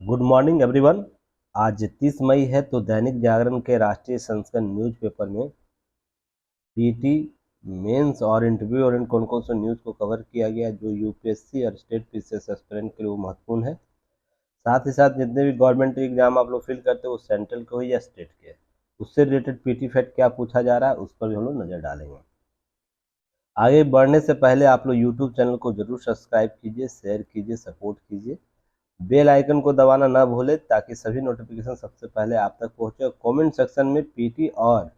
Good morning everyone. आज 30 मई है तो दैनिक जागरण के राष्ट्रीय संस्करण न्यूज़पेपर में पीटी मेंस और इंटरव्यू और इन कौन कौन से न्यूज़ को कवर किया गया जो यूपीएससी और स्टेट पीसीएस एस्पिरेंट के लिए वो महत्वपूर्ण है। साथ ही साथ जितने भी गवर्नमेंट एग्जाम आप लोग फिल करते हो वो सेंट्रल के हो या स्टेट के, उससे रिलेटेड पीटी फैक्ट क्या पूछा जा रहा है उस पर भी हम लोग नज़र डालेंगे। आगे बढ़ने से पहले आप लोग यूट्यूब चैनल को जरूर सब्सक्राइब कीजिए, शेयर कीजिए, सपोर्ट कीजिए। बेल आइकन को दबाना ना भूलें ताकि सभी नोटिफिकेशन सबसे पहले आप तक पहुंचे। कमेंट सेक्शन में पीटी और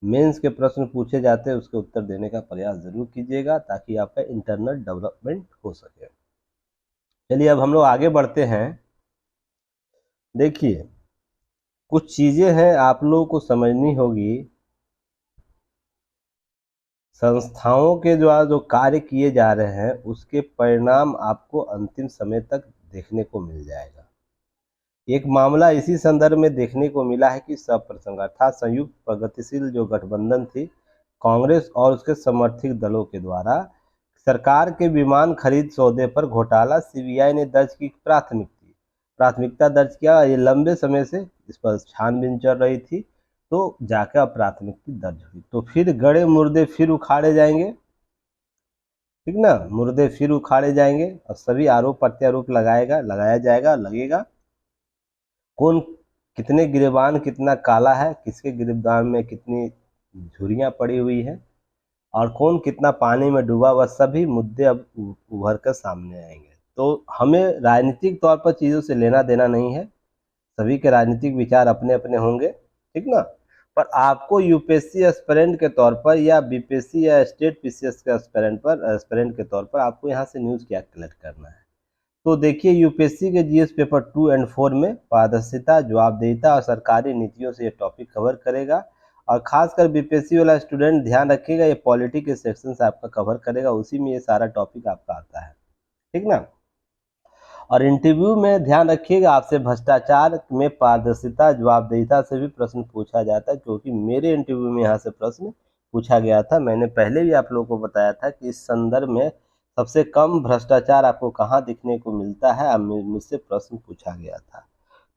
मेंस के प्रश्न पूछे जाते हैं उसके उत्तर देने का प्रयास जरूर कीजिएगा ताकि आपका इंटरनल डेवलपमेंट हो सके। चलिए अब हम लोग आगे बढ़ते हैं। देखिए, कुछ चीजें हैं आप लोगों को समझनी होगी। संस्थाओं के द्वारा जो कार्य किए जा रहे हैं उसके परिणाम आपको अंतिम समय तक देखने को मिल जाएगा। एक मामला इसी संदर्भ में देखने को मिला है कि सप्रसंग अर्थात संयुक्त प्रगतिशील जो गठबंधन थी, कांग्रेस और उसके समर्थित दलों के द्वारा सरकार के विमान खरीद सौदे पर घोटाला सीबीआई ने दर्ज की प्राथमिकता दर्ज किया। ये लंबे समय से इस पर छानबीन चल रही थी, तो जाकर अब प्राथमिकता दर्ज हुई तो फिर गड़े मुर्दे फिर उखाड़े जाएंगे। ठीक ना, मुर्दे फिर उखाड़े जाएंगे और सभी आरोप प्रत्यारोप लगाया जाएगा, लगेगा कौन कितने गिरेबान कितना काला है, किसके गिरफ्तार में कितनी झुर्रियां पड़ी हुई है और कौन कितना पानी में डूबा हुआ, सभी मुद्दे अब उभर कर सामने आएंगे। तो हमें राजनीतिक तौर पर चीज़ों से लेना देना नहीं है, सभी के राजनीतिक विचार अपने अपने होंगे, ठीक ना। पर आपको यूपीएससी एस्पिरेंट के तौर पर या बीपीएससी या स्टेट पीसीएस के एस्पिरेंट के तौर पर आपको यहाँ से न्यूज़ क्या कलेक्ट करना है। तो देखिए, यूपीएससी के जीएस पेपर 2 और 4 में पारदर्शिता, जवाबदेहिता और सरकारी नीतियों से ये टॉपिक कवर करेगा। और खासकर बीपीएससी वाला स्टूडेंट ध्यान रखिएगा, ये पॉलिटी के सेक्शन से आपका कवर करेगा, उसी में ये सारा टॉपिक आपका आता है, ठीक ना। और इंटरव्यू में ध्यान रखिएगा, आपसे भ्रष्टाचार में पारदर्शिता, जवाबदेहिता से भी प्रश्न पूछा जाता है, क्योंकि मेरे इंटरव्यू में यहाँ से प्रश्न पूछा गया था। मैंने पहले भी आप लोगों को बताया था कि इस संदर्भ में सबसे कम भ्रष्टाचार आपको कहाँ दिखने को मिलता है, अब मुझसे प्रश्न पूछा गया था।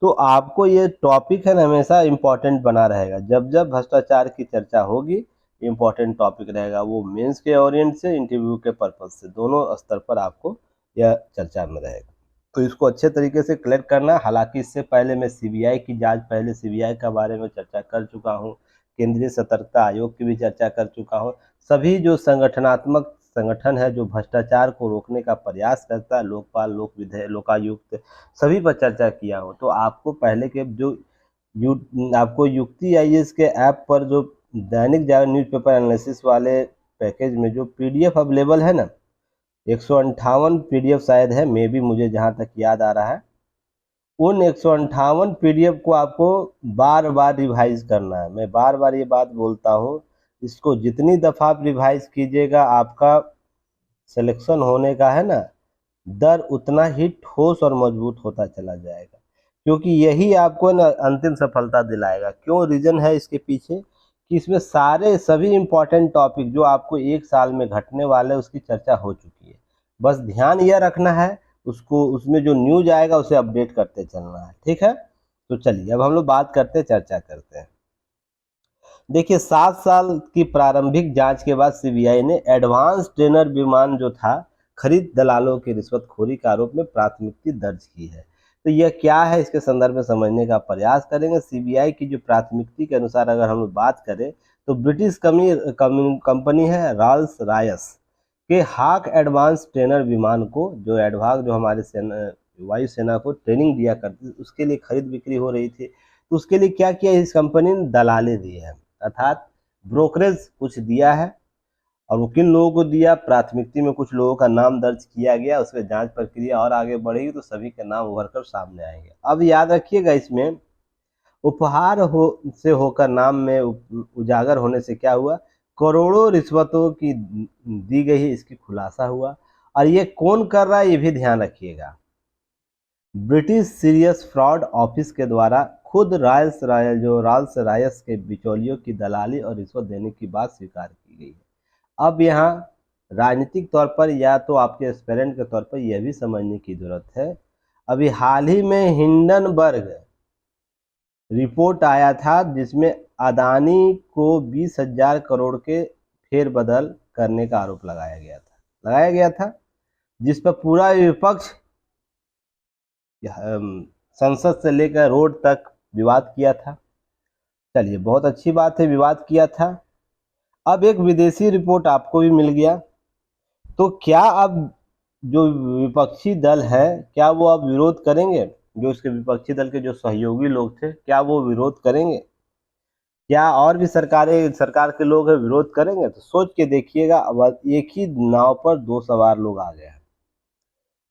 तो आपको ये टॉपिक है ना हमेशा इम्पोर्टेंट बना रहेगा, जब जब भ्रष्टाचार की चर्चा होगी इम्पोर्टेंट टॉपिक रहेगा, वो मेंस के ओरिएंट से, इंटरव्यू के पर्पज से, दोनों स्तर पर आपको यह चर्चा में रहेगा। तो इसको अच्छे तरीके से कलेक्ट करना। हालांकि इससे पहले मैं सीबीआई की जांच, पहले सीबीआई के बारे में चर्चा कर चुका हूँ, केंद्रीय सतर्कता आयोग की भी चर्चा कर चुका हूँ। सभी जो संगठनात्मक संगठन है जो भ्रष्टाचार को रोकने का प्रयास करता है, लोकपाल, लोक विधेयक, लोकायुक्त, सभी पर चर्चा किया हूँ। तो आपको पहले के जो आपको युक्ति आईएएस के ऐप पर जो दैनिक जागरण न्यूज़पेपर एनालिसिस वाले पैकेज में जो पीडीएफ अवेलेबल है ना, 158 पीडीएफ शायद है, मे भी, मुझे जहाँ तक याद आ रहा है, उन 158 पीडीएफ को आपको बार बार रिवाइज करना है। मैं बार बार ये बात बोलता हूँ, इसको जितनी दफ़ा आप रिवाइज कीजिएगा आपका सिलेक्शन होने का है ना दर उतना ही ठोस और मजबूत होता चला जाएगा, क्योंकि यही आपको ना अंतिम सफलता दिलाएगा। क्यों, रीजन है इसके पीछे कि इसमें सारे सभी इंपॉर्टेंट टॉपिक जो आपको एक साल में घटने वाले उसकी चर्चा हो चुकी है। बस ध्यान यह रखना है, उसको उसमें जो न्यूज आएगा उसे अपडेट करते चलना है, ठीक है। तो चलिए अब हम लोग बात करते, चर्चा करते हैं। देखिए, 7 साल की प्रारंभिक जांच के बाद सीबीआई ने एडवांस ट्रेनर विमान जो था खरीद दलालों की रिश्वतखोरी के आरोप में प्राथमिकी दर्ज की है। तो यह क्या है, इसके संदर्भ में समझने का प्रयास करेंगे। सीबीआई की जो प्राथमिकी के अनुसार अगर हम लोग बात करें तो ब्रिटिश कंपनी है रॉल्स रॉयस के हाक एडवांस ट्रेनर विमान को, जो एडवाग जो हमारे वायुसेना को ट्रेनिंग दिया करती थी, उसके लिए खरीद बिक्री हो रही थी। तो उसके लिए क्या किया, इस कंपनी ने दलाली दी है, अर्थात ब्रोकरेज कुछ दिया है। और वो किन लोगों को दिया, प्राथमिकी में कुछ लोगों का नाम दर्ज किया गया, उसमें जांच प्रक्रिया और आगे बढ़ेगी तो सभी के नाम उभर कर सामने आएंगे। अब याद रखिएगा, इसमें उपहार से होकर नाम में उजागर होने से क्या हुआ, करोड़ों रिश्वतों की दी गई है, इसकी खुलासा हुआ। और ये कौन कर रहा है ये भी ध्यान रखिएगा, ब्रिटिश सीरियस फ्रॉड ऑफिस के द्वारा खुद रॉल्स रॉयस के बिचौलियों की दलाली और रिश्वत देने की बात स्वीकार की गई है। अब यहाँ राजनीतिक तौर पर या तो आपके एस्पिरेंट के तौर पर यह भी समझने की जरूरत है, अभी हाल ही में हिंडनबर्ग रिपोर्ट आया था जिसमें अदानी को 20,000 करोड़ के फेरबदल करने का आरोप लगाया गया था जिस पर पूरा विपक्ष संसद से लेकर रोड तक विवाद किया था। चलिए, बहुत अच्छी बात है, विवाद किया था। अब एक विदेशी रिपोर्ट आपको भी मिल गया, तो क्या अब जो विपक्षी दल है क्या वो अब विरोध करेंगे? जो इसके विपक्षी दल के जो सहयोगी लोग थे क्या वो विरोध करेंगे? क्या और भी सरकार के लोग है विरोध करेंगे? तो सोच के देखिएगा, अब एक ही नाव पर दो सवार लोग आ गए हैं।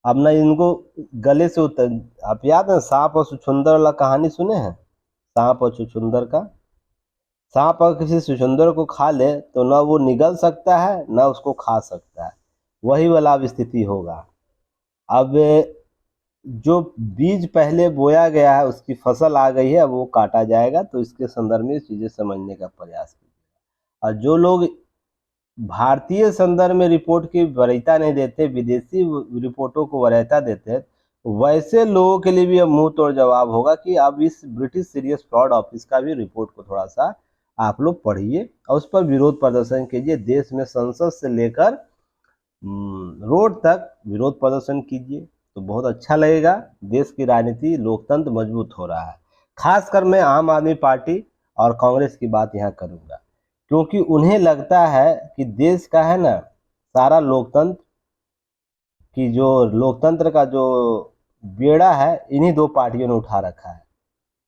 अब ना इनको गले से उतर, आप याद है सांप और छुछुंदर वाला कहानी सुने हैं? सांप और छुछुंदर का। सांप अगर किसी छुछुंदर को खा ले तो ना वो निगल सकता है ना उसको खा सकता है, वही वाला अब स्थिति होगा। अब जो बीज पहले बोया गया है उसकी फसल आ गई है, अब वो काटा जाएगा। तो इसके संदर्भ में चीजें समझने का प्रयास कीजिए। और जो लोग भारतीय संदर्भ में रिपोर्ट की वरीयता नहीं देते, विदेशी रिपोर्टों को वरीयता देते हैं, वैसे लोगों के लिए भी अब मुंह तोड़ जवाब होगा कि अब इस ब्रिटिश सीरियस फ्रॉड ऑफिस का भी रिपोर्ट को थोड़ा सा आप लोग पढ़िए और उस पर विरोध प्रदर्शन कीजिए। देश में संसद से लेकर रोड तक विरोध प्रदर्शन कीजिए, तो बहुत अच्छा लगेगा। देश की राजनीति, लोकतंत्र मजबूत हो रहा है। खासकर मैं आम आदमी पार्टी और कांग्रेस की बात यहाँ करूँगा, क्योंकि उन्हें लगता है कि देश का है ना सारा लोकतंत्र का जो बेड़ा है इन्हीं दो पार्टियों ने उठा रखा है।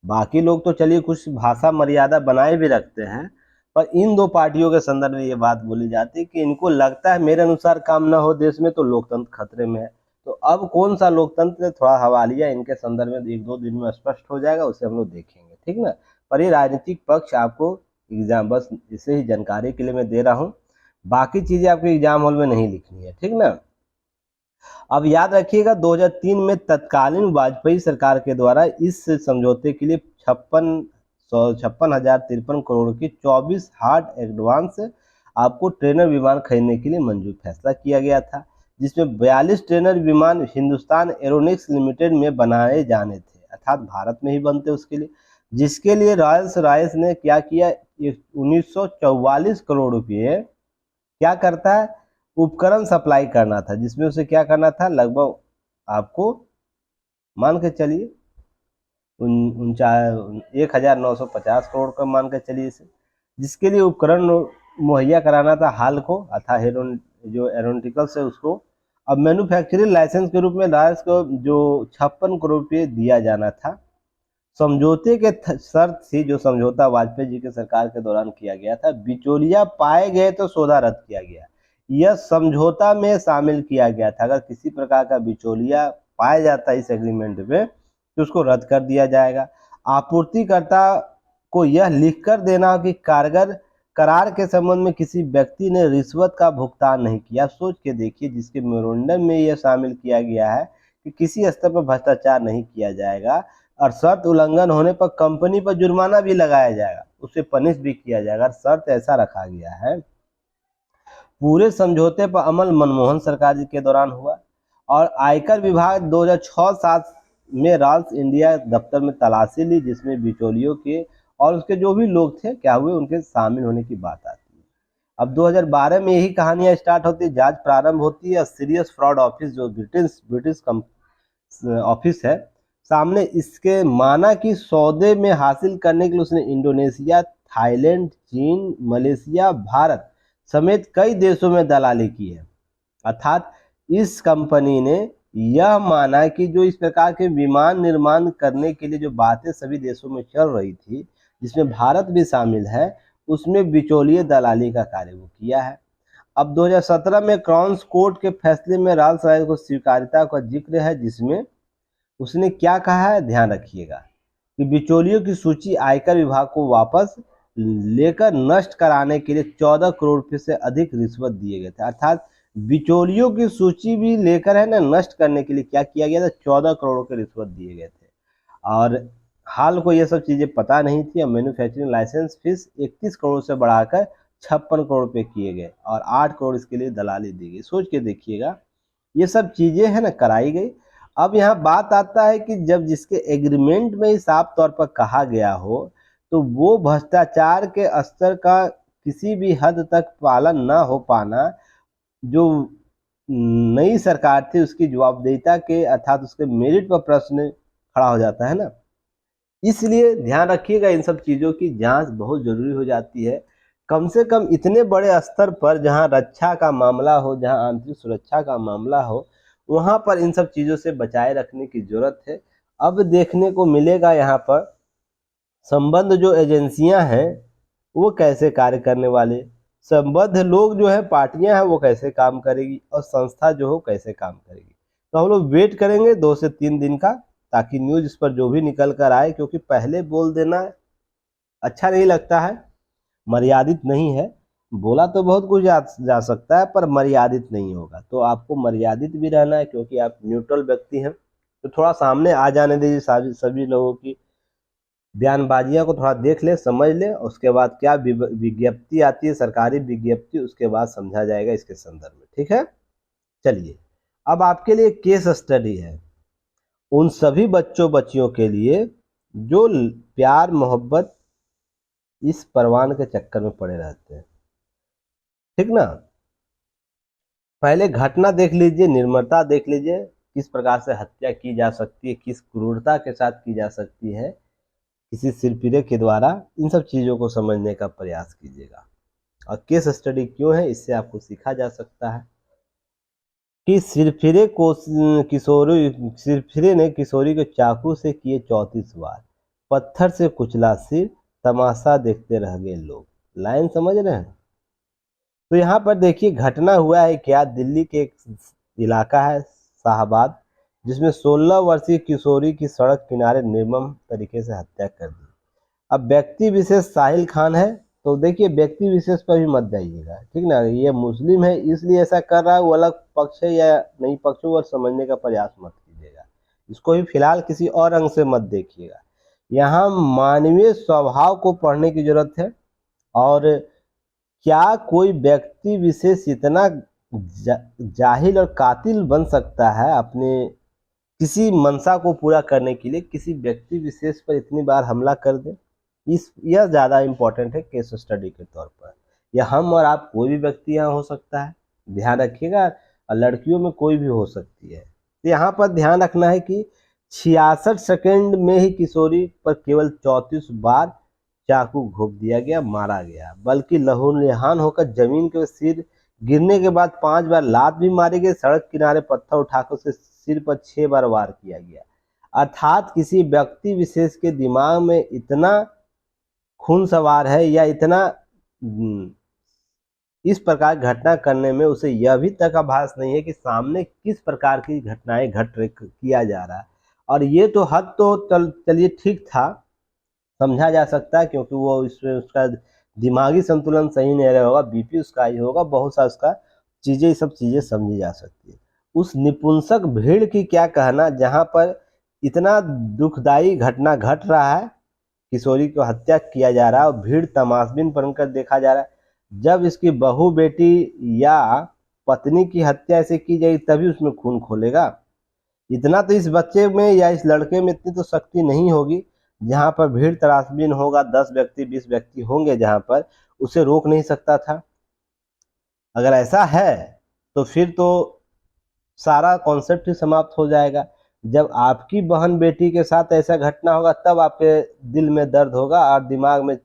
बाकी लोग तो चलिए कुछ भाषा मर्यादा बनाए भी रखते हैं, पर इन दो पार्टियों के संदर्भ में ये बात बोली जाती है कि इनको लगता है मेरे अनुसार काम ना हो देश में तो लोकतंत्र खतरे में है। तो अब कौन सा लोकतंत्र, थोड़ा हवालिया इनके संदर्भ में एक दो दिन में स्पष्ट हो जाएगा, उसे हम लोग देखेंगे, ठीक ना। पर ये राजनीतिक पक्ष आपको एग्जाम, बस इसे ही जानकारी के लिए मैं दे रहा हूँ, बाकी चीजें आपको एग्जाम हॉल में नहीं लिखनी है, ठीक ना। अब याद रखिएगा 2003 में तत्कालीन वाजपेयी सरकार के द्वारा इस समझौते के लिए 56,053 करोड़ की 24 हार्ड एडवांस आपको ट्रेनर विमान खरीदने के लिए मंजूर फैसला किया गया था, जिसमें 42 ट्रेनर विमान हिंदुस्तान एरोनॉटिक्स लिमिटेड में बनाए जाने थे, अर्थात भारत में ही बनते उसके लिए, जिसके लिए रॉयल्स रॉयस ने क्या किया, 1944 करोड़ रुपये क्या करता है, उपकरण सप्लाई करना था, जिसमें उसे क्या करना था, लगभग आपको मान के चलिए 1950 करोड़ का मान के चलिए इसे, जिसके लिए उपकरण मुहैया कराना था हाल को, अथा जो एरोनॉटिकल्स है उसको। अब मैन्युफैक्चरिंग लाइसेंस के रूप में राज को जो 56 करोड़ रुपये दिया जाना था। समझौते के शर्त थी, जो समझौता वाजपेयी जी के सरकार के दौरान किया गया था, बिचौलिया पाए गए तो सौदा रद्द किया गया। यह समझौता में शामिल किया गया था, अगर किसी प्रकार का बिचौलिया पाया जाता है इस एग्रीमेंट में तो उसको रद्द कर दिया जाएगा। आपूर्तिकर्ता को यह लिखकर देना कि करार के संबंध में किसी व्यक्ति ने रिश्वत का भुगतान नहीं किया। सोच के देखिए, जिसके मेमोरेंडम में यह शामिल किया गया है कि किसी स्तर पर भ्रष्टाचार नहीं किया जाएगा और शर्त उल्लंघन होने पर कंपनी पर जुर्माना भी लगाया जाएगा, उसे पनिश भी किया जाएगा, शर्त ऐसा रखा गया है। पूरे समझौते पर अमल मनमोहन सरकार जी के दौरान हुआ और आयकर विभाग 2006-07 में रॉयल्स इंडिया दफ्तर में तलाशी ली, जिसमें बिचौलियों के और उसके जो भी लोग थे क्या हुए उनके शामिल होने की बात आती है। अब 2012 में यही कहानियां स्टार्ट होती है, जांच प्रारंभ होती है। सीरियस फ्रॉड ऑफिस जो ब्रिटिश ऑफिस है सामने, इसके माना कि सौदे में हासिल करने के लिए उसने इंडोनेशिया, थाईलैंड, चीन, मलेशिया, भारत समेत कई देशों में दलाली की है। अर्थात इस कंपनी ने यह माना कि जो इस प्रकार के विमान निर्माण करने के लिए जो बातें सभी देशों में चल रही थी, जिसमें भारत भी शामिल है, उसमें बिचौलिए दलाली का कार्य वो किया है। अब 2017 में क्राउन कोर्ट के फैसले में रॉयल्स रॉयस को स्वीकार्यता का जिक्र है, जिसमें उसने क्या कहा है, ध्यान रखिएगा कि बिचौलियों की सूची आयकर विभाग को वापस लेकर नष्ट कराने के लिए 14 करोड़ रुपए से अधिक रिश्वत दिए गए थे। अर्थात बिचौलियों की सूची भी लेकर है ना नष्ट करने के लिए क्या किया गया था, 14 करोड़ के रिश्वत दिए गए थे। और हाल को ये सब चीजें पता नहीं थी। और मैन्युफैक्चरिंग लाइसेंस फीस 31 करोड़ से बढ़ाकर 56 करोड़ रुपए किए गए और 8 करोड़ इसके लिए दलाली दी गई। सोच के देखिएगा, ये सब चीजें है ना कराई गई। अब यहाँ बात आता है कि जब जिसके एग्रीमेंट में ही साफ तौर पर कहा गया हो तो वो भ्रष्टाचार के स्तर का किसी भी हद तक पालन ना हो पाना जो नई सरकार थी उसकी जवाबदेहिता के अर्थात उसके मेरिट पर प्रश्न खड़ा हो जाता है ना। इसलिए ध्यान रखिएगा, इन सब चीज़ों की जांच बहुत ज़रूरी हो जाती है। कम से कम इतने बड़े स्तर पर जहां रक्षा का मामला हो, जहां आंतरिक सुरक्षा का मामला हो, वहां पर इन सब चीज़ों से बचाए रखने की जरूरत है। अब देखने को मिलेगा यहाँ पर संबद्ध जो एजेंसियां हैं वो कैसे कार्य करने वाले, संबद्ध लोग जो है पार्टियां हैं वो कैसे काम करेगी और संस्था जो हो कैसे काम करेगी। तो हम लोग वेट करेंगे 2 से 3 दिन का, ताकि न्यूज़ इस पर जो भी निकल कर आए, क्योंकि पहले बोल देना अच्छा नहीं लगता है, मर्यादित नहीं है। बोला तो बहुत कुछ जा सकता है पर मर्यादित नहीं होगा, तो आपको मर्यादित भी रहना है क्योंकि आप न्यूट्रल व्यक्ति हैं। तो थोड़ा सामने आ जाने दीजिए सभी लोगों की बयानबाजियां को, थोड़ा देख ले समझ ले, उसके बाद क्या विज्ञप्ति आती है, सरकारी विज्ञप्ति, उसके बाद समझा जाएगा इसके संदर्भ में। ठीक है, चलिए अब आपके लिए केस स्टडी है उन सभी बच्चों बच्चियों के लिए जो प्यार मोहब्बत इस परवान के चक्कर में पड़े रहते हैं। ठीक ना, पहले घटना देख लीजिए, निर्ममता देख लीजिए, किस प्रकार से हत्या की जा सकती है, किस क्रूरता के साथ की जा सकती है किसी सिरफिरे के द्वारा। इन सब चीज़ों को समझने का प्रयास कीजिएगा। और केस स्टडी क्यों है, इससे आपको सीखा जा सकता है कि सिरफिरे ने किशोरी को चाकू से किए 34 वार, पत्थर से कुचला सिर, तमाशा देखते रह गए लोग। लाइन समझ रहे हैं। तो यहाँ पर देखिए घटना हुआ है क्या, दिल्ली के एक इलाका है शाहबाद, जिसमें 16 वर्षीय किशोरी की सड़क किनारे निर्मम तरीके से हत्या कर दी। अब व्यक्ति विशेष साहिल खान है, तो देखिए व्यक्ति विशेष पर भी मत जाइएगा, ठीक ना। ये मुस्लिम है इसलिए ऐसा कर रहा है, वो अलग पक्ष है या नहीं पक्ष है वो समझने का प्रयास मत कीजिएगा। इसको भी फिलहाल किसी और रंग से मत देखिएगा। यहाँ मानवीय स्वभाव को पढ़ने की जरूरत है। और क्या कोई व्यक्ति विशेष इतना जाहिल और कातिल बन सकता है अपने किसी मंशा को पूरा करने के लिए, किसी व्यक्ति विशेष पर इतनी बार हमला कर दे। यह ज़्यादा इम्पोर्टेंट है केस स्टडी के तौर पर। यह हम और आप कोई भी व्यक्ति यहाँ हो सकता है, ध्यान रखिएगा, और लड़कियों में कोई भी हो सकती है। तो यहाँ पर ध्यान रखना है कि 66 सेकंड में ही किशोरी पर केवल 34 बार चाकू घोंप दिया गया, मारा गया, बल्कि लहूलुहान होकर जमीन के सिर गिरने के बाद 5 बार लात भी मारी गई। सड़क किनारे पत्थर उठाकर उसे सिर पर 6 बार वार किया गया। अर्थात किसी व्यक्ति विशेष के दिमाग में इतना खून सवार है या इतना इस प्रकार घटना करने में उसे यह भी तक आभास नहीं है कि सामने किस प्रकार की घटनाएं किया जा रहा है। और ये तो हद तो चलिए ठीक था, समझा जा सकता है, क्योंकि वो इसमें उसका दिमागी संतुलन सही नहीं रहा होगा, बीपी उसका हाई होगा, बहुत सा उसका चीज़ें, सब चीज़ें समझी जा सकती है। उस निपुंसक भीड़ की क्या कहना जहाँ पर इतना दुखदायी घटना घट रहा है, किशोरी को हत्या किया जा रहा है और भीड़ तमाशबीन बनकर देखा जा रहा है। जब इसकी बहू बेटी या पत्नी की हत्या ऐसे की जाएगी तभी उसमें खून खोलेगा। इतना तो इस बच्चे में या इस लड़के में इतनी तो शक्ति नहीं होगी। जहाँ पर भीड़ तराशबीन होगा, 10 व्यक्ति 20 व्यक्ति होंगे, जहाँ पर उसे रोक नहीं सकता था। अगर ऐसा है तो फिर तो सारा कॉन्सेप्ट ही समाप्त हो जाएगा। जब आपकी बहन बेटी के साथ ऐसा घटना होगा तब आपके दिल में दर्द होगा और दिमाग में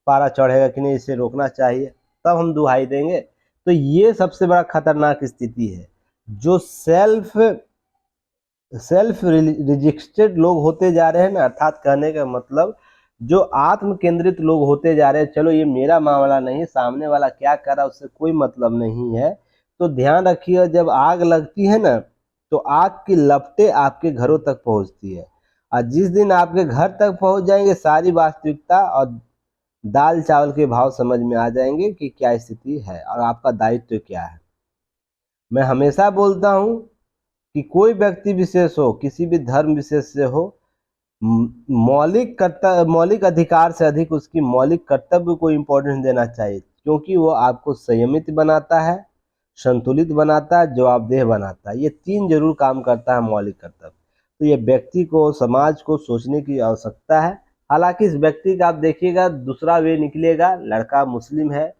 पारा चढ़ेगा कि नहीं, इसे रोकना चाहिए, तब हम दुहाई देंगे। तो ये सबसे बड़ा खतरनाक स्थिति है। जो सेल्फ रिजिस्टेड लोग होते जा रहे हैं ना, अर्थात कहने का मतलब जो आत्म केंद्रित लोग होते जा रहे हैं, चलो ये मेरा मामला नहीं, सामने वाला क्या कर रहा है उससे कोई मतलब नहीं है। तो ध्यान रखिए, जब आग लगती है ना तो आग की लपटें आपके घरों तक पहुंचती है, और जिस दिन आपके घर तक पहुंच जाएंगे सारी वास्तविकता और दाल चावल के भाव समझ में आ जाएंगे कि क्या स्थिति है और आपका दायित्व क्या है। मैं हमेशा बोलता हूं कि कोई व्यक्ति विशेष हो, किसी भी धर्म विशेष से हो, मौलिक अधिकार से अधिक उसकी मौलिक कर्तव्य को इम्पोर्टेंस देना चाहिए, क्योंकि वो आपको संयमित बनाता है, संतुलित बनाता है, जवाबदेह बनाता है। ये 3 जरूर काम करता है मौलिक कर्तव्य। तो ये व्यक्ति को, समाज को सोचने की आवश्यकता है। हालांकि इस व्यक्ति का आप देखिएगा दूसरा वे निकलेगा, लड़का मुस्लिम है,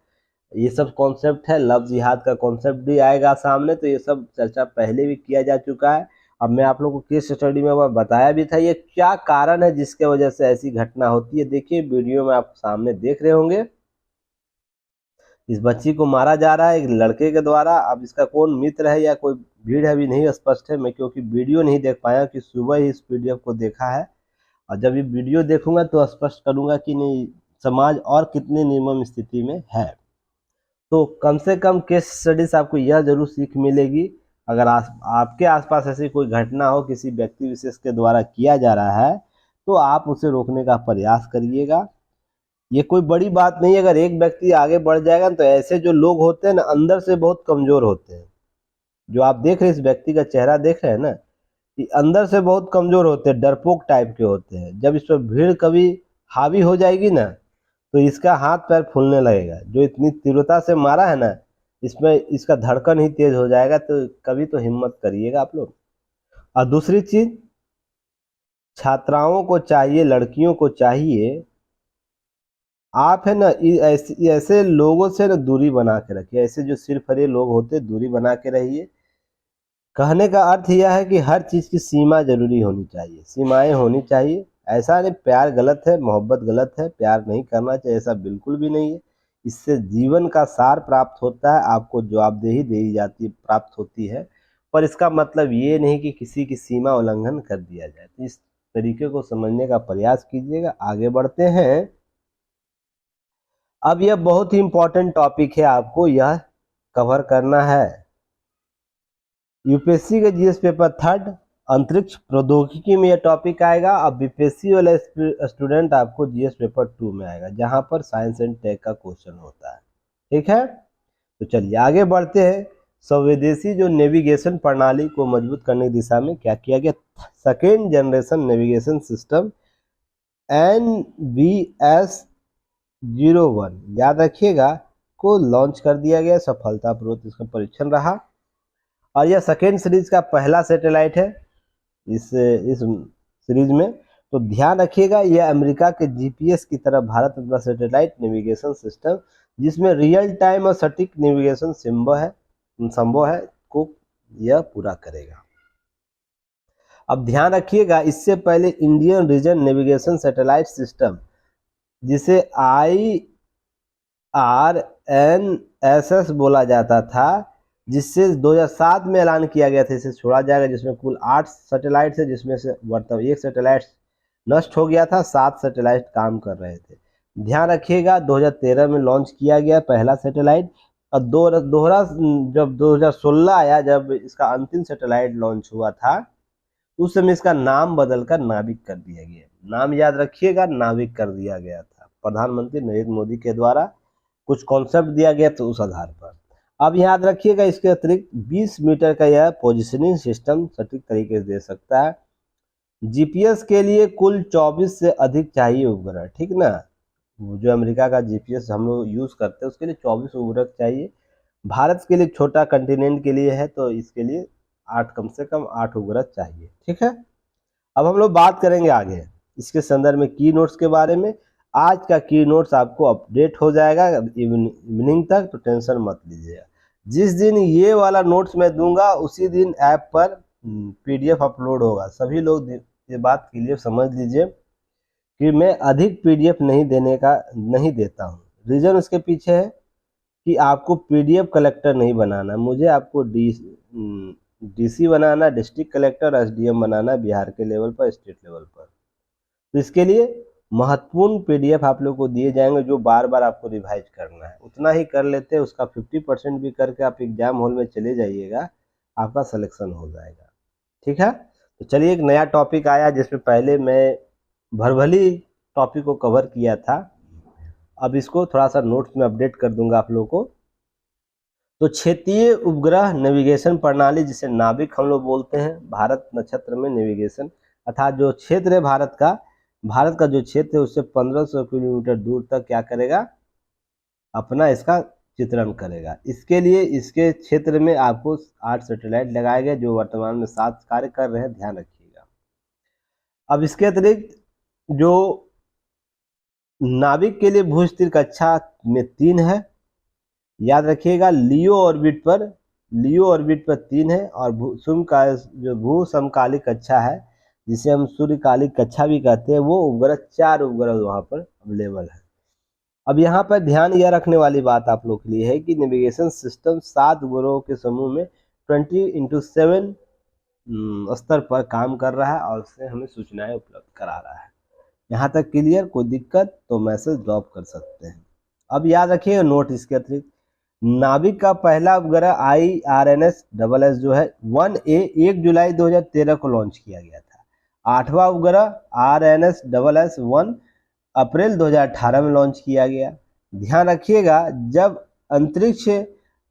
ये सब कॉन्सेप्ट है, लव जिहाद का कॉन्सेप्ट भी आएगा सामने। तो ये सब चर्चा पहले भी किया जा चुका है। अब मैं आप लोगों को केस स्टडी में वह बताया भी था, ये क्या कारण है जिसके वजह से ऐसी घटना होती है। देखिए वीडियो में आप सामने देख रहे होंगे, इस बच्ची को मारा जा रहा है एक लड़के के द्वारा। अब इसका कौन मित्र है या कोई भीड़ है अभी नहीं स्पष्ट है, मैं क्योंकि वीडियो नहीं देख पाया कि सुबह ही इस पीडीएफ को देखा है, और जब ये वीडियो देखूंगा तो स्पष्ट करूंगा कि नहीं समाज और कितनी निर्मम स्थिति में है। तो कम से कम केस स्टडी से आपको यह जरूर सीख मिलेगी, अगर आपके आसपास ऐसी कोई घटना हो किसी व्यक्ति विशेष के द्वारा किया जा रहा है तो आप उसे रोकने का प्रयास करिएगा। ये कोई बड़ी बात नहीं है, अगर एक व्यक्ति आगे बढ़ जाएगा तो ऐसे जो लोग होते हैं ना अंदर से बहुत कमजोर होते हैं। जो आप देख रहे हैं इस व्यक्ति का चेहरा देख रहे हैं ना, कि अंदर से बहुत कमजोर होते हैं, डरपोक टाइप के होते हैं। जब इस पर भीड़ कभी हावी हो जाएगी ना तो इसका हाथ पैर फूलने लगेगा। जो इतनी तीव्रता से मारा है ना, इसमें इसका धड़कन ही तेज हो जाएगा। तो कभी तो हिम्मत करिएगा आप लोग। और दूसरी चीज, छात्राओं को चाहिए, लड़कियों को चाहिए, आप है ना ऐसे लोगों से ना दूरी बना के रखिए। ऐसे जो सिरफरे लोग होते दूरी बना के रहिए। कहने का अर्थ यह है कि हर चीज़ की सीमा जरूरी होनी चाहिए, सीमाएं होनी चाहिए। ऐसा नहीं प्यार गलत है, मोहब्बत गलत है, प्यार नहीं करना चाहिए, ऐसा बिल्कुल भी नहीं है। इससे जीवन का सार प्राप्त होता है, आपको जवाबदेही दी जाती प्राप्त होती है। पर इसका मतलब ये नहीं कि किसी की सीमा उल्लंघन कर दिया जाए। तो इस तरीके को समझने का प्रयास कीजिएगा। आगे बढ़ते हैं। अब यह बहुत ही इंपॉर्टेंट टॉपिक है, आपको यह कवर करना है। यूपीएससी के जीएस पेपर 3 अंतरिक्ष प्रौद्योगिकी में यह टॉपिक आएगा। अब बीपीएससी वाले स्टूडेंट आपको जीएस पेपर 2 में आएगा, जहां पर साइंस एंड टेक का क्वेश्चन होता है। ठीक है, तो चलिए आगे बढ़ते हैं। स्वदेशी जो नेविगेशन प्रणाली को मजबूत करने की दिशा में क्या किया गया, second generation navigation system NVS-01 याद रखिएगा को लॉन्च कर दिया गया। सफलतापूर्वक इसका परीक्षण रहा, और यह सेकेंड सीरीज का पहला सैटेलाइट है इस सीरीज में। तो ध्यान रखिएगा, यह अमेरिका के जीपीएस की तरह भारत में सैटेलाइट नेविगेशन सिस्टम, जिसमें रियल टाइम और सटीक नेविगेशन संभव है को यह पूरा करेगा। अब ध्यान रखिएगा, इससे पहले Indian reason navigation satellite system, जिसे IRNSS बोला जाता था, जिससे 2007 में ऐलान किया गया था इसे छोड़ा जाएगा, जिसमें कुल 8 सैटेलाइट है, जिसमें से वर्तमान 1 सैटेलाइट नष्ट हो गया था, 7 सैटेलाइट काम कर रहे थे। ध्यान रखिएगा 2013 में लॉन्च किया गया पहला सैटेलाइट, और दोहरा जब 2016 आया, जब इसका अंतिम सैटेलाइट लॉन्च हुआ था, उस समय इसका नाम बदलकर नाविक कर दिया गया। नाम याद रखिएगा, नाविक कर दिया गया था प्रधानमंत्री नरेंद्र मोदी के द्वारा, कुछ कॉन्सेप्ट दिया गया तो उस आधार पर। अब याद रखिएगा, इसके अतिरिक्त 20 मीटर का यह पोजिशनिंग सिस्टम सटीक तरीके से दे सकता है। जीपीएस के लिए कुल 24 से अधिक चाहिए उपग्रह, ठीक ना। जो अमेरिका का जीपीएस हम लोग यूज करते हैं उसके लिए 24 उपग्रह चाहिए। भारत के लिए छोटा कंटिनेंट के लिए है तो इसके लिए 8 कम से कम 8 उपग्रह चाहिए। ठीक है, अब हम लोग बात करेंगे आगे इसके संदर्भ में की नोट्स के बारे में। आज का की नोट्स आपको अपडेट हो जाएगा इवनिंग तक, तो टेंशन मत लीजिएगा। जिस दिन ये वाला नोट्स मैं दूंगा उसी दिन ऐप पर पीडीएफ अपलोड होगा। सभी लोग ये बात क्लियर समझ लीजिए कि मैं अधिक पीडीएफ नहीं देता हूँ। रीजन उसके पीछे है कि आपको पीडीएफ कलेक्टर नहीं बनाना, मुझे आपको डीसी बनाना, डिस्ट्रिक्ट कलेक्टर, एसडीएम बनाना, बिहार के लेवल पर, स्टेट लेवल पर। तो इसके लिए महत्वपूर्ण पीडीएफ आप लोग को दिए जाएंगे जो बार बार आपको रिवाइज करना है। उतना ही कर लेते हैं, उसका 50% भी करके आप एग्जाम हॉल में चले जाइएगा, आपका सिलेक्शन हो जाएगा। ठीक है, तो चलिए एक नया टॉपिक आया जिसमें पहले मैं भरभली टॉपिक को कवर किया था, अब इसको थोड़ा सा नोट्स में अपडेट कर दूंगा आप लोगों को। तो क्षेत्रीय उपग्रह नेविगेशन प्रणाली, जिसे नाविक हम लोग बोलते हैं, भारत नक्षत्र में नेविगेशन, अर्थात जो क्षेत्र है भारत का जो क्षेत्र है उससे 1500 किलोमीटर दूर तक क्या करेगा, अपना इसका चित्रण करेगा। इसके लिए इसके क्षेत्र में आपको 8 सैटेलाइट लगाए गए, जो वर्तमान में 7 कार्य कर रहे हैं, ध्यान रखिएगा। अब इसके अतिरिक्त जो नाभिक के लिए भू स्थिर कक्षा में 3 है, याद रखिएगा। लियो ऑर्बिट पर 3 है, और भू समकालिक कक्षा है, जिसे हम सूर्यकालिक कक्षा भी कहते हैं, वो उपग्रह 4 उपग्रह वहाँ पर अवेलेबल है। अब यहाँ पर ध्यान यह रखने वाली बात आप लोग के लिए है कि नेविगेशन सिस्टम 7 उपग्रहों के समूह में 20x7 स्तर पर काम कर रहा है, और उससे हमें सूचनाएं उपलब्ध करा रहा है। यहाँ तक क्लियर? कोई दिक्कत तो मैसेज ड्रॉप कर सकते हैं। अब याद रखिए नोट इसके अतिरिक्त, नाभिक का पहला उपग्रह IRNS-SS जो है 1A 1 जुलाई 2013 को लॉन्च किया गया था। 8वां उपग्रह RNS-SS 1 अप्रैल 2018 में लॉन्च किया गया। ध्यान रखिएगा, जब अंतरिक्ष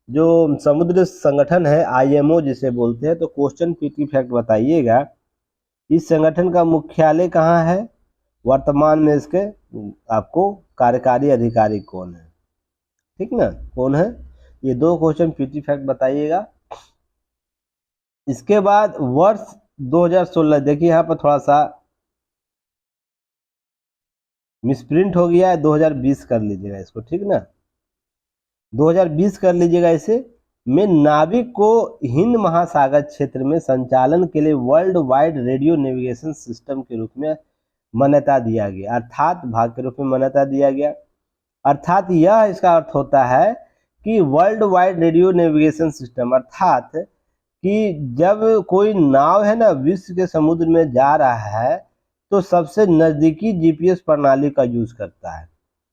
जो समुद्र संगठन है IMO जिसे बोलते हैं, तो क्वेश्चन पीटी फैक्ट बताइएगा, इस संगठन का मुख्यालय कहाँ है, वर्तमान में इसके आपको कार्यकारी अधिकारी कौन है, ठीक ना, कौन है, ये 2 क्वेश्चन पीटी फैक्ट बताइएगा। इसके बाद वर्ष 2016, देखिए यहाँ पर थोड़ा सा मिसप्रिंट हो गया है, 2020 कर लीजिएगा इसको, ठीक ना, 2020 कर लीजिएगा इसे, में नाभिक को हिंद महासागर क्षेत्र में संचालन के लिए world wide radio navigation system के रूप में मान्यता दिया गया, अर्थात भाग के रूप में मान्यता दिया गया। अर्थात यह इसका अर्थ होता है कि world wide radio navigation system, अर्थात कि जब कोई नाव है ना विश्व के समुद्र में जा रहा है, तो सबसे नज़दीकी जीपीएस प्रणाली का यूज़ करता है,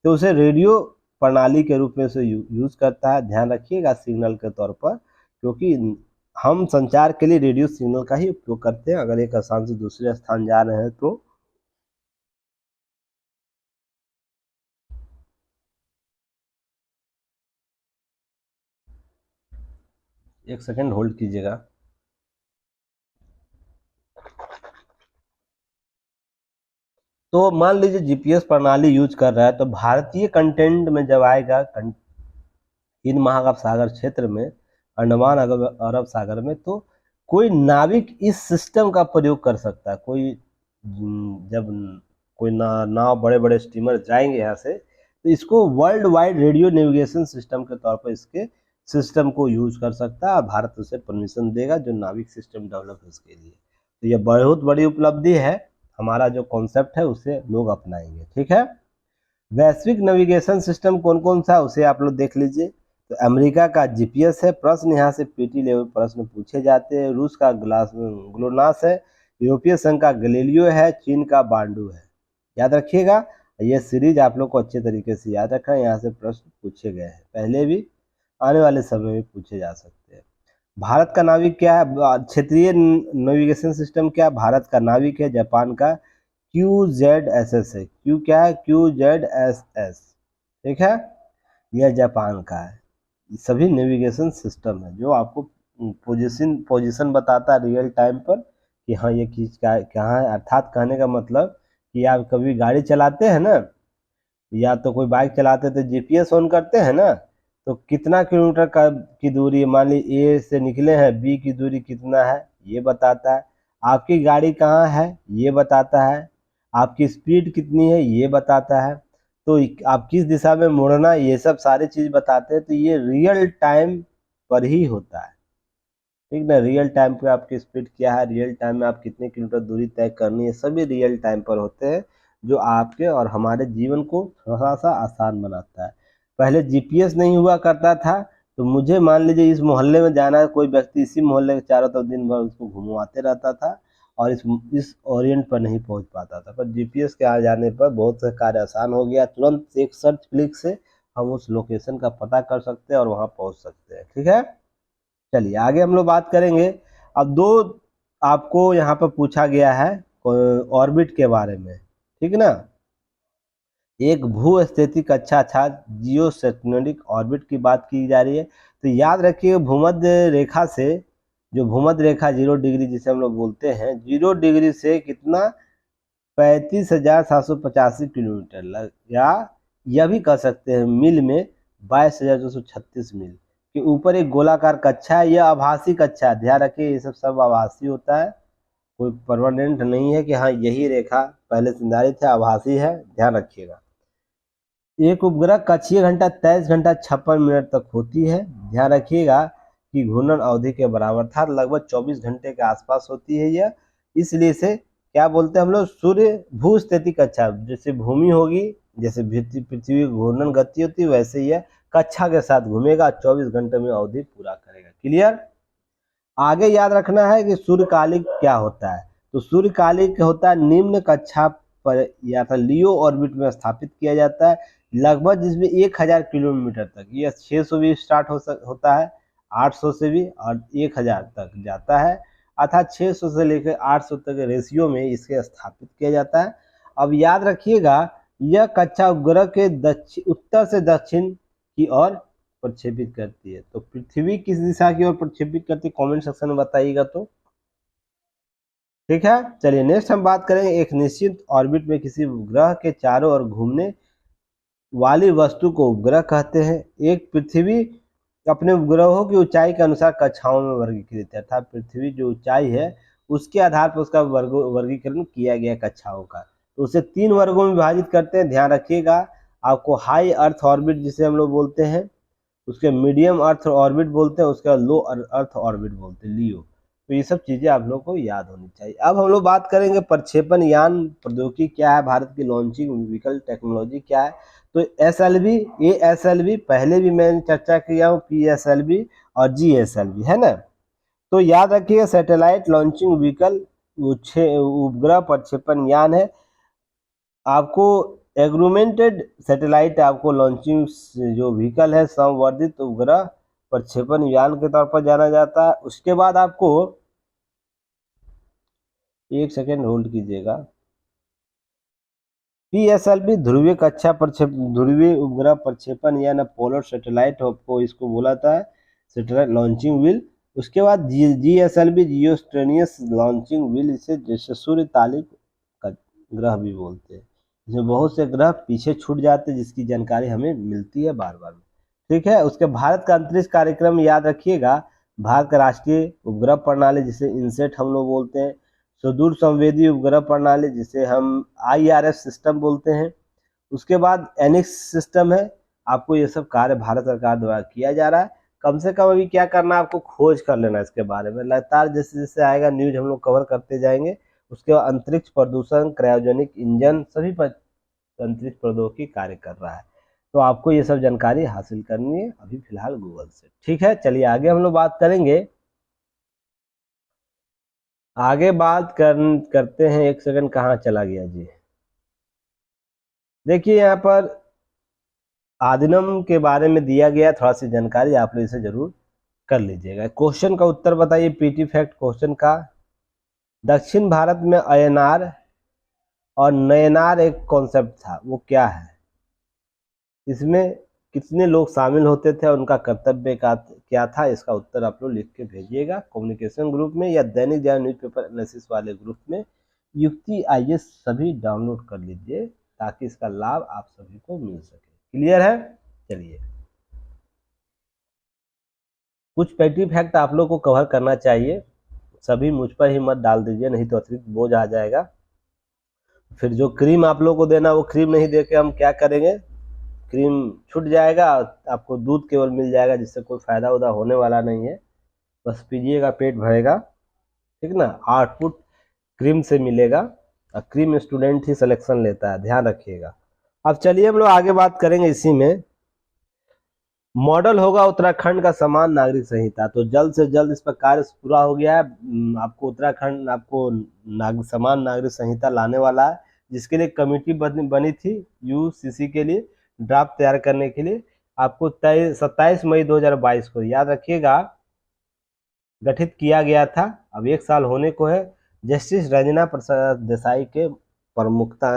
तो उसे रेडियो प्रणाली के रूप में उसे यूज़ करता है। ध्यान रखिएगा सिग्नल के तौर पर, क्योंकि हम संचार के लिए रेडियो सिग्नल का ही उपयोग करते हैं, अगर एक स्थान से दूसरे स्थान जा रहे हैं तो। एक सेकंड होल्ड कीजिएगा। तो मान लीजिए जीपीएस प्रणाली यूज कर रहा है, तो भारतीय कंटेंट में जब आएगा हिंद महासागर क्षेत्र में, अंडमान अरब सागर में, तो कोई नाविक इस सिस्टम का प्रयोग कर सकता है। कोई जब कोई नाव बड़े बड़े स्टीमर जाएंगे यहाँ से, तो इसको world wide radio navigation system के तौर पर इसके सिस्टम को यूज कर सकता है। भारत उसे परमिशन देगा, जो नाविक सिस्टम डेवलप है उसके लिए। तो यह बहुत बड़ी उपलब्धि है, हमारा जो कॉन्सेप्ट है उसे लोग अपनाएंगे, ठीक है। वैश्विक नेविगेशन सिस्टम कौन कौन सा, उसे आप लोग देख लीजिए। तो अमेरिका का जीपीएस है, प्रश्न यहाँ से पीटी लेवल प्रश्न पूछे जाते हैं। रूस का ग्लोनास है, यूरोपीय संघ का गैलीलियो है, चीन का बांडू है। याद रखिएगा, ये सीरीज आप लोग को अच्छे तरीके से याद रखना है, यहाँ से प्रश्न पूछे गए हैं, पहले भी आने वाले समय में पूछे जा सकते हैं। भारत का नाविक क्या है, क्षेत्रीय नेविगेशन सिस्टम क्या, भारत का नाविक है जापान का QZSS है। क्यू क्या है, QZSS, ठीक है, यह जापान का है। सभी नेविगेशन सिस्टम है जो आपको पोजीशन बताता है रियल टाइम पर कि हाँ ये चीज कहाँ है। अर्थात कहने का मतलब कि आप कभी गाड़ी चलाते हैं ना, या तो कोई बाइक चलाते तो जीपीएस ऑन करते हैं ना, तो कितना किलोमीटर की दूरी, मान ली ए से निकले हैं, बी की दूरी कितना है ये बताता है। आपकी गाड़ी कहाँ है ये बताता है, आपकी स्पीड कितनी है ये बताता है, तो आप किस दिशा में मुड़ना, ये सब सारी चीज बताते हैं। तो ये रियल टाइम पर ही होता है, ठीक ना, रियल टाइम पे आपकी स्पीड क्या है, रियल टाइम में आप कितने किलोमीटर दूरी तय करनी है, सभी रियल टाइम पर होते हैं, जो आपके और हमारे जीवन को थोड़ा सा आसान बनाता है। पहले जीपीएस नहीं हुआ करता था, तो मुझे मान लीजिए इस मोहल्ले में जाना है, कोई व्यक्ति इसी मोहल्ले के चारों तरफ दिन भर उसको घुमवाते रहता था, और इस ओरिएंट पर नहीं पहुंच पाता था। पर जीपीएस के आ जाने पर बहुत से कार्य आसान हो गया, तुरंत एक सर्च क्लिक से हम उस लोकेशन का पता कर सकते हैं और वहां पहुंच सकते हैं, ठीक है। चलिए आगे हम लोग बात करेंगे। अब 2 आपको यहाँ पर पूछा गया है ऑर्बिट के बारे में, ठीक ना। एक भू स्थिति कक्षा था, जियोस्टेशनरी ऑर्बिट की बात की जा रही है। तो याद रखिए भूमध्य रेखा से, जो भूमध्य रेखा 0 डिग्री जिसे हम लोग बोलते हैं, 0 डिग्री से कितना 35,785 किलोमीटर, या यह भी कह सकते हैं मील में 22,236 मील के ऊपर एक गोलाकार कक्षा है। यह आभासी कक्षा है, ध्यान रखिए ये सब आभासी होता है, कोई परमानेंट नहीं है कि हाँ यही रेखा पहले से निर्धारित है, आभासी है, ध्यान रखिएगा। एक उपग्रह कक्षीय घंटा 23 घंटा 56 मिनट तक होती है, ध्यान रखिएगा कि घूर्णन अवधि के बराबर था, लगभग 24 घंटे के आसपास होती है यह, इसलिए इसे क्या बोलते हैं हम लोग, सूर्य भूस्थिति कक्षा। जैसे भूमि होगी, जैसे पृथ्वी की घूर्णन गति होती है, वैसे यह कक्षा के साथ घूमेगा, 24 घंटे में अवधि पूरा करेगा। क्लियर। आगे याद रखना है कि सूर्यकालिक क्या होता है। तो सूर्यकालिक होता है निम्न कक्षा पर या फिर लियो ऑर्बिट में स्थापित किया जाता है, लगभग जिसमें 1000 किलोमीटर तक, यह 600 भी स्टार्ट होता है, 800 से भी, और 1000 तक जाता है, अर्थात 600 से लेकर 800 तक के रेशियो में इसके स्थापित किया जाता है। अब याद रखिएगा यह कक्षा उपग्रह के उत्तर से दक्षिण की ओर प्रक्षेपित करती है। तो पृथ्वी किस दिशा की ओर प्रक्षेपित करती है, कमेंट सेक्शन में बताइएगा। तो ठीक है, चलिए नेक्स्ट हम बात करेंगे एक निश्चित ऑर्बिट में किसी ग्रह के चारों ओर घूमने वाली वस्तु को उपग्रह कहते हैं। एक पृथ्वी अपने उपग्रहों की ऊंचाई के अनुसार कक्षाओं में वर्गीकृत है, अर्थात पृथ्वी जो ऊंचाई है उसके आधार पर उसका वर्गीकरण किया गया कक्षाओं का। तो उसे 3 वर्गों में विभाजित करते हैं, ध्यान रखिएगा। आपको हाई अर्थ ऑर्बिट जिसे हम लोग बोलते हैं, उसके मीडियम अर्थ ऑर्बिट बोलते हैं, उसका लो अर्थ ऑर्बिट बोलते हैं, लियो। तो ये सब चीजें आप लोग को याद होनी चाहिए। अब हम लोग बात करेंगे प्रक्षेपण यान प्रौद्योगिकी क्या है, भारत की लॉन्चिंग व्हीकल टेक्नोलॉजी क्या है। तो एसएलवी, एएसएलवी पहले भी मैंने चर्चा किया हूँ, पीएसएलवी और जीएसएलवी, है ना। तो याद रखिए सैटेलाइट लॉन्चिंग व्हीकल उपग्रह प्रक्षेपण यान है। आपको एग्रूमेंटेड सैटेलाइट आपको लॉन्चिंग जो व्हीकल है, संवर्धित उपग्रह प्रक्षेपण यान के तौर पर जाना जाता है। उसके बाद आपको एक सेकेंड होल्ड कीजिएगा। पीएसएलवी ध्रुवीय कक्षा प्रक्षेपण, ध्रुवीय उपग्रह प्रक्षेपण यानी पोलर सैटेलाइट आपको इसको बोला था, सैटेलाइट लॉन्चिंग व्हील। उसके बाद जीएसएलवी जियोस्टेनियस लॉन्चिंग व्हील, इसे जैसे सूर्यतालिक ग्रह भी बोलते हैं। इसमें बहुत से ग्रह पीछे छूट जाते हैं जिसकी जानकारी हमें मिलती है बार बार। ठीक है। उसके भारत का अंतरिक्ष कार्यक्रम याद रखिएगा, भारत का राष्ट्रीय उपग्रह प्रणाली जिसे इनसेट हम लोग बोलते हैं, सुदूर संवेदी उपग्रह प्रणाली जिसे हम IRS सिस्टम बोलते हैं। उसके बाद एनिक्स सिस्टम है। आपको ये सब कार्य भारत सरकार द्वारा किया जा रहा है। कम से कम अभी क्या करना है, आपको खोज कर लेना इसके बारे में, लगातार जैसे जैसे आएगा न्यूज हम लोग कवर करते जाएंगे। उसके बाद अंतरिक्ष प्रदूषण, क्रायोजेनिक इंजन, सभी पर अंतरिक्ष प्रौद्योगिकी कार्य कर रहा है। तो आपको ये सब जानकारी हासिल करनी है अभी फिलहाल गूगल से। ठीक है, चलिए आगे हम लोग बात करेंगे। आगे बात करते हैं, एक सेकंड कहाँ चला गया जी। देखिए यहाँ पर आदिनम के बारे में दिया गया थोड़ा सी जानकारी, आप लोग इसे जरूर कर लीजिएगा। क्वेश्चन का उत्तर बताइए, पीटी फैक्ट क्वेश्चन का। दक्षिण भारत में अयनार और नयनार एक कॉन्सेप्ट था, वो क्या है, इसमें कितने लोग शामिल होते थे, उनका कर्तव्य क्या था, इसका उत्तर आप लोग लिख के भेजिएगा कम्युनिकेशन ग्रुप में या दैनिक जागरण न्यूज़पेपर एनालिसिस वाले ग्रुप में। युक्ति IAS सभी डाउनलोड कर लीजिए ताकि इसका लाभ आप सभी को मिल सके। क्लियर है। चलिए कुछ पैटी फैक्ट आप लोग को कवर करना चाहिए, सभी मुझ पर ही मत डाल दीजिए, नहीं तो अतिरिक्त बोझ आ जाएगा। फिर जो क्रीम आप लोग को देना वो क्रीम नहीं दे के हम क्या करेंगे, क्रीम छूट जाएगा, आपको दूध केवल मिल जाएगा जिससे कोई फायदा उदा होने वाला नहीं है। बस पीजिएगा, पेट भरेगा, ठीक ना। आउटपुट क्रीम से मिलेगा और क्रीम स्टूडेंट ही सिलेक्शन लेता है, ध्यान रखिएगा। अब चलिए हम लोग आगे बात करेंगे इसी में। मॉडल होगा उत्तराखंड का समान नागरिक संहिता। तो जल्द से जल्द इस पर कार्य पूरा हो गया है। आपको उत्तराखंड आपको समान नागरिक संहिता लाने वाला है, जिसके लिए कमेटी बनी थी UCC के लिए ड्राफ्ट तैयार करने के लिए। आपको 27 मई 2022 को याद रखिएगा गठित किया गया था। अब 1 साल होने को है। जस्टिस रंजना प्रसाद देसाई के प्रमुखता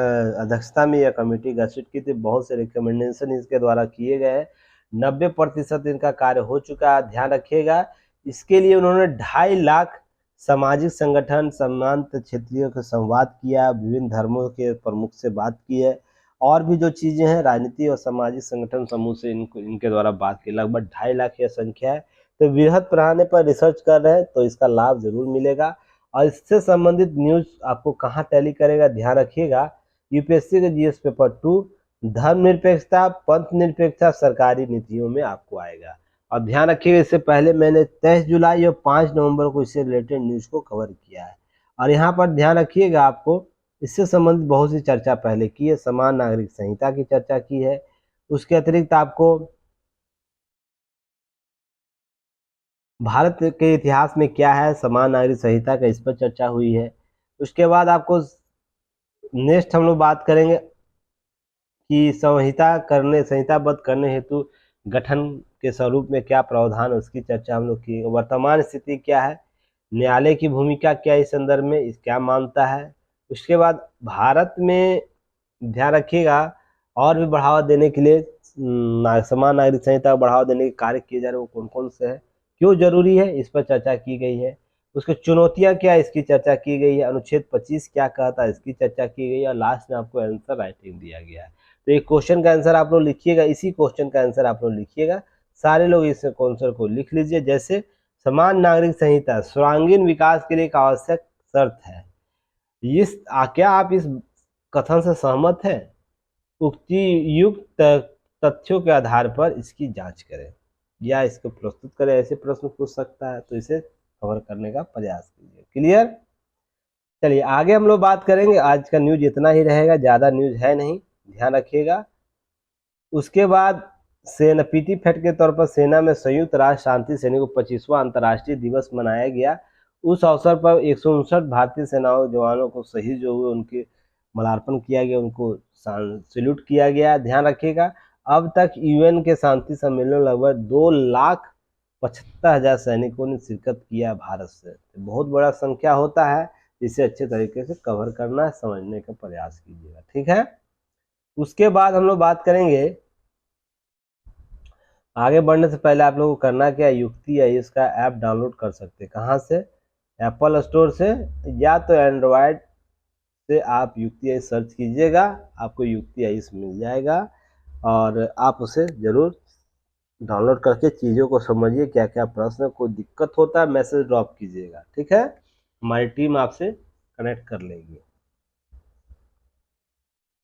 अध्यक्षता में यह कमेटी गठित की थी। बहुत से रिकमेंडेशन इसके द्वारा किए गए हैं। 90% इनका कार्य हो चुका है, ध्यान रखिएगा। इसके लिए उन्होंने 2.5 लाख सामाजिक संगठन, समांत क्षेत्रीय के संवाद किया, विभिन्न धर्मों के प्रमुख से बात की है और भी जो चीज़ें हैं राजनीति और सामाजिक संगठन समूह से इनके द्वारा बात की, लगभग 2.5 लाख यह संख्या है। तो वृहद पैमाने पर रिसर्च कर रहे हैं तो इसका लाभ जरूर मिलेगा। और इससे संबंधित न्यूज आपको कहाँ टैली करेगा, ध्यान रखिएगा, यूपीएससी के जीएस पेपर 2 धर्मनिरपेक्षता, पंथ निरपेक्षता सरकारी नीतियों में आपको आएगा। और ध्यान रखिएगा, इससे पहले मैंने 23 जुलाई और 5 नवंबर को इससे रिलेटेड न्यूज को कवर किया है। और यहाँ पर ध्यान रखिएगा, आपको इससे संबंधित बहुत सी चर्चा पहले की है, समान नागरिक संहिता की चर्चा की है। उसके अतिरिक्त आपको भारत के इतिहास में क्या है समान नागरिक संहिता का, इस पर चर्चा हुई है। उसके बाद आपको नेक्स्ट हम लोग बात करेंगे कि संहिताबद्ध करने हेतु गठन के स्वरूप में क्या प्रावधान है, उसकी चर्चा हम लोग की। वर्तमान स्थिति क्या है, न्यायालय की भूमिका क्या है इस संदर्भ में, इस क्या मानता है। उसके बाद भारत में ध्यान रखिएगा और भी बढ़ावा देने के लिए समान नागरिक संहिता को बढ़ावा देने के कार्य किए जा रहे हैं वो कौन कौन से हैं, क्यों जरूरी है, इस पर चर्चा की गई है। उसकी चुनौतियां क्या है, इसकी चर्चा की गई है। अनुच्छेद 25 क्या कहता है, इसकी चर्चा की गई है। और लास्ट में आपको आंसर राइटिंग दिया गया है। तो एक क्वेश्चन का आंसर आप लोग लिखिएगा, इसी क्वेश्चन का आंसर आप लोग लिखिएगा, सारे लोग इस आंसर को लिख लीजिए। जैसे समान नागरिक संहिता सर्वांगीण विकास के लिए एक आवश्यक शर्त है, क्या आप इस कथन से सहमत हैं? उक्ति युक्त तथ्यों के आधार पर इसकी जांच करें या इसको प्रस्तुत करें, ऐसे प्रश्न पूछ सकता है, तो इसे कवर करने का प्रयास कीजिए। क्लियर? चलिए आगे हम लोग बात करेंगे। आज का न्यूज इतना ही रहेगा, ज़्यादा न्यूज है नहीं, ध्यान रखिएगा। उसके बाद सेना पीटी फैट के तौर पर सेना में संयुक्त राष्ट्र शांति सैनिक को 25वां अंतर्राष्ट्रीय दिवस मनाया गया। उस अवसर पर 159 भारतीय सेनाओं जवानों को शहीद जो हुए उनके माल्यार्पण किया गया, उनको सैल्यूट किया गया। ध्यान रखिएगा, अब तक यूएन के शांति सम्मेलन में लगभग 2,75,000 सैनिकों ने शिरकत किया भारत से। बहुत बड़ा संख्या होता है, इसे अच्छे तरीके से कवर करना, समझने का प्रयास कीजिएगा, ठीक है। उसके बाद हम लोग बात करेंगे, आगे बढ़ने से पहले आप लोगों को करना क्या, युक्ति है इसका ऐप डाउनलोड कर सकते हैं। कहाँ से? एप्पल स्टोर से, या तो एंड्रॉयड से आप युक्ति आई सर्च कीजिएगा, आपको युक्ति आई मिल जाएगा और आप उसे जरूर डाउनलोड करके चीज़ों को समझिए, क्या क्या प्रश्न, कोई दिक्कत होता है मैसेज ड्रॉप कीजिएगा, ठीक है। हमारी टीम आपसे कनेक्ट कर लेगी।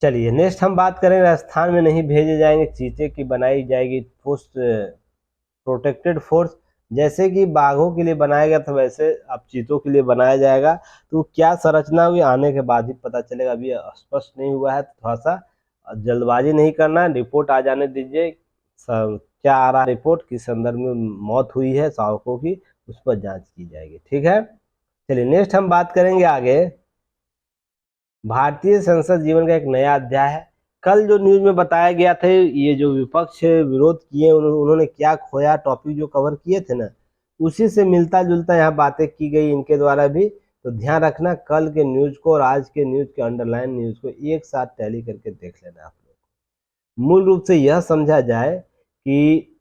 चलिए नेक्स्ट हम बात करें, राजस्थान में नहीं भेजे जाएंगे चीते की बनाई जाएगी पोस्ट प्रोटेक्टेड फोर्स। जैसे कि बाघों के लिए बनाया गया था वैसे अब चीतों के लिए बनाया जाएगा। तो क्या संरचना हुई आने के बाद ही पता चलेगा, अभी स्पष्ट नहीं हुआ है, तो थोड़ा सा जल्दबाजी नहीं करना, रिपोर्ट आ जाने दीजिए। क्या आ रहा रिपोर्ट, किस संदर्भ में मौत हुई है शावकों की, उस पर जांच की जाएगी, ठीक है। चलिए नेक्स्ट हम बात करेंगे आगे, भारतीय संसद जीवन का एक नया अध्याय है। कल जो न्यूज में बताया गया था, ये जो विपक्ष विरोध किए उन्होंने क्या खोया, टॉपिक जो कवर किए थे ना, उसी से मिलता जुलता यहाँ बातें की गई इनके द्वारा भी। तो ध्यान रखना, कल के न्यूज को और आज के न्यूज के अंडरलाइन न्यूज को एक साथ टैली करके देख लेना आप लोग। मूल रूप से यह समझा जाए कि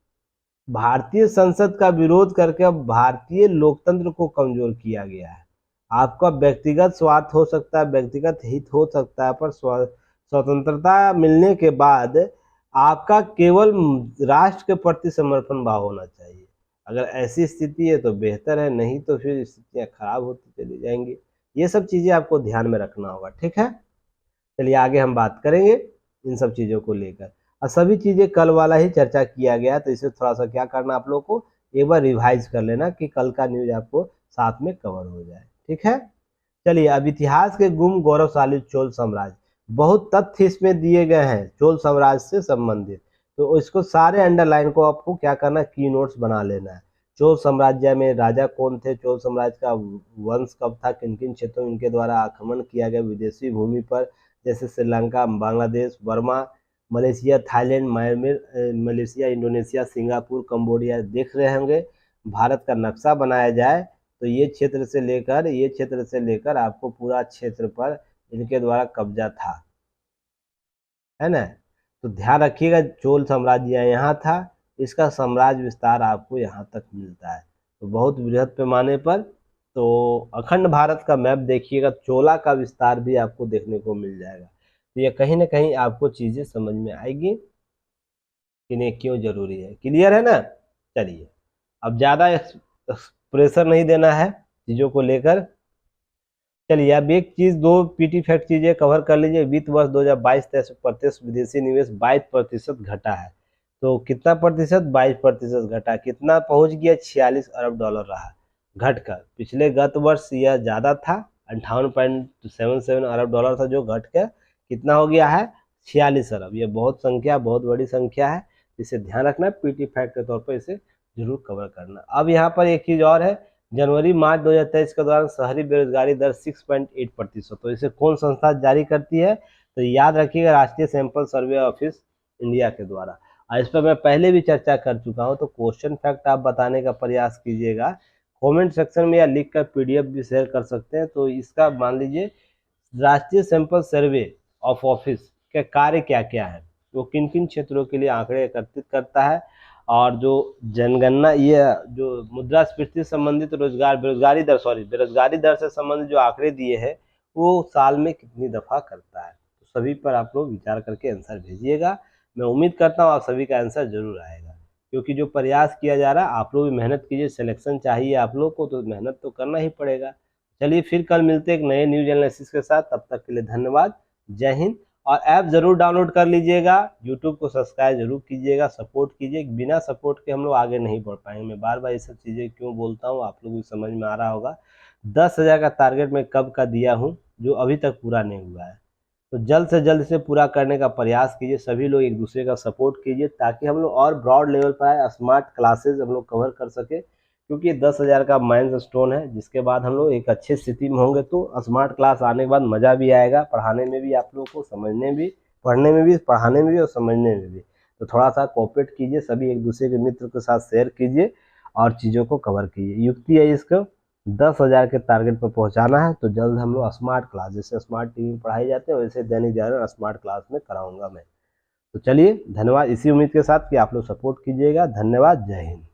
भारतीय संसद का विरोध करके अब भारतीय लोकतंत्र को कमजोर किया गया है। आपका व्यक्तिगत स्वार्थ हो सकता है, व्यक्तिगत हित हो सकता है, पर स्वतंत्रता मिलने के बाद आपका केवल राष्ट्र के प्रति समर्पण भाव होना चाहिए। अगर ऐसी स्थिति है तो बेहतर है, नहीं तो फिर स्थितियां खराब होती चली जाएंगी। ये सब चीजें आपको ध्यान में रखना होगा, ठीक है। चलिए आगे हम बात करेंगे इन सब चीज़ों को लेकर। और सभी चीज़ें कल वाला ही चर्चा किया गया, तो इसे थोड़ा सा क्या करना आप लोगों को एक बार रिवाइज कर लेना कि कल का न्यूज आपको साथ में कवर हो जाए, ठीक है। चलिए अब इतिहास के गुम गौरवशाली चोल साम्राज्य, बहुत तथ्य इसमें दिए गए हैं चोल साम्राज्य से संबंधित, तो इसको सारे अंडरलाइन को आपको क्या करना, की नोट्स बना लेना है। चोल साम्राज्य में राजा कौन थे, चोल साम्राज्य का वंश कब था, किन किन क्षेत्रों में इनके द्वारा आक्रमण किया गया विदेशी भूमि पर, जैसे Sri Lanka, Bangladesh, Burma, Malaysia, Thailand, Myanmar, Malaysia, Indonesia, Singapore, Cambodia. देख रहे होंगे, भारत का नक्शा बनाया जाए तो ये क्षेत्र से लेकर आपको पूरा क्षेत्र पर इनके द्वारा कब्जा था, है ना। तो ध्यान रखिएगा, चोल साम्राज्य यहाँ था, इसका साम्राज्य विस्तार आपको यहाँ तक मिलता है, तो बहुत बृहद पैमाने पर। तो अखंड भारत का मैप देखिएगा, चोला का विस्तार भी आपको देखने को मिल जाएगा। तो ये कहीं ना कहीं आपको चीज़ें समझ में आएगी कि नहीं क्यों जरूरी है। क्लियर है ना? चलिए, अब ज़्यादा प्रेशर नहीं देना है चीज़ों को लेकर। चलिए, अब एक चीज़, दो पीटी फैक्ट चीज़ें कवर कर लीजिए। वित्त वर्ष 2022-23 प्रत्यक्ष विदेशी निवेश 22% घटा है। तो कितना प्रतिशत? 22% घटा। कितना पहुंच गया? $46 अरब रहा घटकर। पिछले गत वर्ष यह ज़्यादा था, 58.77 अरब था, जो घट कर कितना हो गया है? 46 अरब। ये बहुत संख्या, बहुत बड़ी संख्या है, इसे ध्यान रखना। पीटी फैक्ट के तौर पर इसे जरूर कवर करना। अब यहाँ पर एक चीज़ और है, जनवरी मार्च 2023 के दौरान शहरी बेरोजगारी दर 6.8%। तो इसे कौन संस्था जारी करती है? तो याद रखिएगा, राष्ट्रीय सैंपल सर्वे ऑफिस इंडिया के द्वारा। और इस पर मैं पहले भी चर्चा कर चुका हूं, तो क्वेश्चन फैक्ट आप बताने का प्रयास कीजिएगा कमेंट सेक्शन में, या लिख कर पीडीएफ भी शेयर कर सकते हैं। तो इसका मान लीजिए, राष्ट्रीय सैंपल सर्वे ऑफ ऑफिस के कार्य क्या क्या है, वो किन किन क्षेत्रों के लिए आंकड़े एकत्रित करता है, और जो जनगणना, ये जो मुद्रास्फीति से संबंधित बेरोजगारी दर से संबंधित जो आंकड़े दिए हैं, वो साल में कितनी दफा करता है। तो सभी पर आप लोग विचार करके आंसर भेजिएगा। मैं उम्मीद करता हूँ आप सभी का आंसर जरूर आएगा, क्योंकि जो प्रयास किया जा रहा है, आप लोग भी मेहनत कीजिए। सिलेक्शन चाहिए आप लोग को, तो मेहनत तो करना ही पड़ेगा। चलिए, फिर कल मिलते हैं एक नए न्यूज एनालिसिस के साथ। तब तक के लिए धन्यवाद। जय हिंद। और ऐप जरूर डाउनलोड कर लीजिएगा, यूट्यूब को सब्सक्राइब जरूर कीजिएगा, सपोर्ट कीजिए। बिना सपोर्ट के हम लोग आगे नहीं बढ़ पाएंगे। मैं बार बार ये सब चीज़ें क्यों बोलता हूँ, आप लोगों को समझ में आ रहा होगा। 10,000 का टारगेट मैं कब का दिया हूँ, जो अभी तक पूरा नहीं हुआ है। तो जल्द से जल्द इसे पूरा करने का प्रयास कीजिए। सभी लोग एक दूसरे का सपोर्ट कीजिए, ताकि हम लोग और ब्रॉड लेवल पर आए, स्मार्ट क्लासेज हम लोग कवर कर सके। क्योंकि ये 10,000 का माइंड स्टोन है, जिसके बाद हम लोग एक अच्छी स्थिति में होंगे, तो स्मार्ट क्लास आने के बाद मज़ा भी आएगा, पढ़ाने में भी, आप लोगों को समझने भी, पढ़ने में भी, पढ़ाने में भी और समझने में भी। तो थोड़ा सा कोऑपरेट कीजिए, सभी एक दूसरे के मित्र के साथ शेयर कीजिए और चीज़ों को कवर कीजिए। युक्ति है इसको 10,000 के टारगेट पर पहुंचाना है। तो जल्द हम लोग स्मार्ट क्लास, जैसे स्मार्ट टीवी में पढ़ाई जाते हैं, वैसे दैनिक जागरण स्मार्ट क्लास में कराऊंगा मैं। तो चलिए, धन्यवाद। इसी उम्मीद के साथ कि आप लोग सपोर्ट कीजिएगा। धन्यवाद। जय हिंद।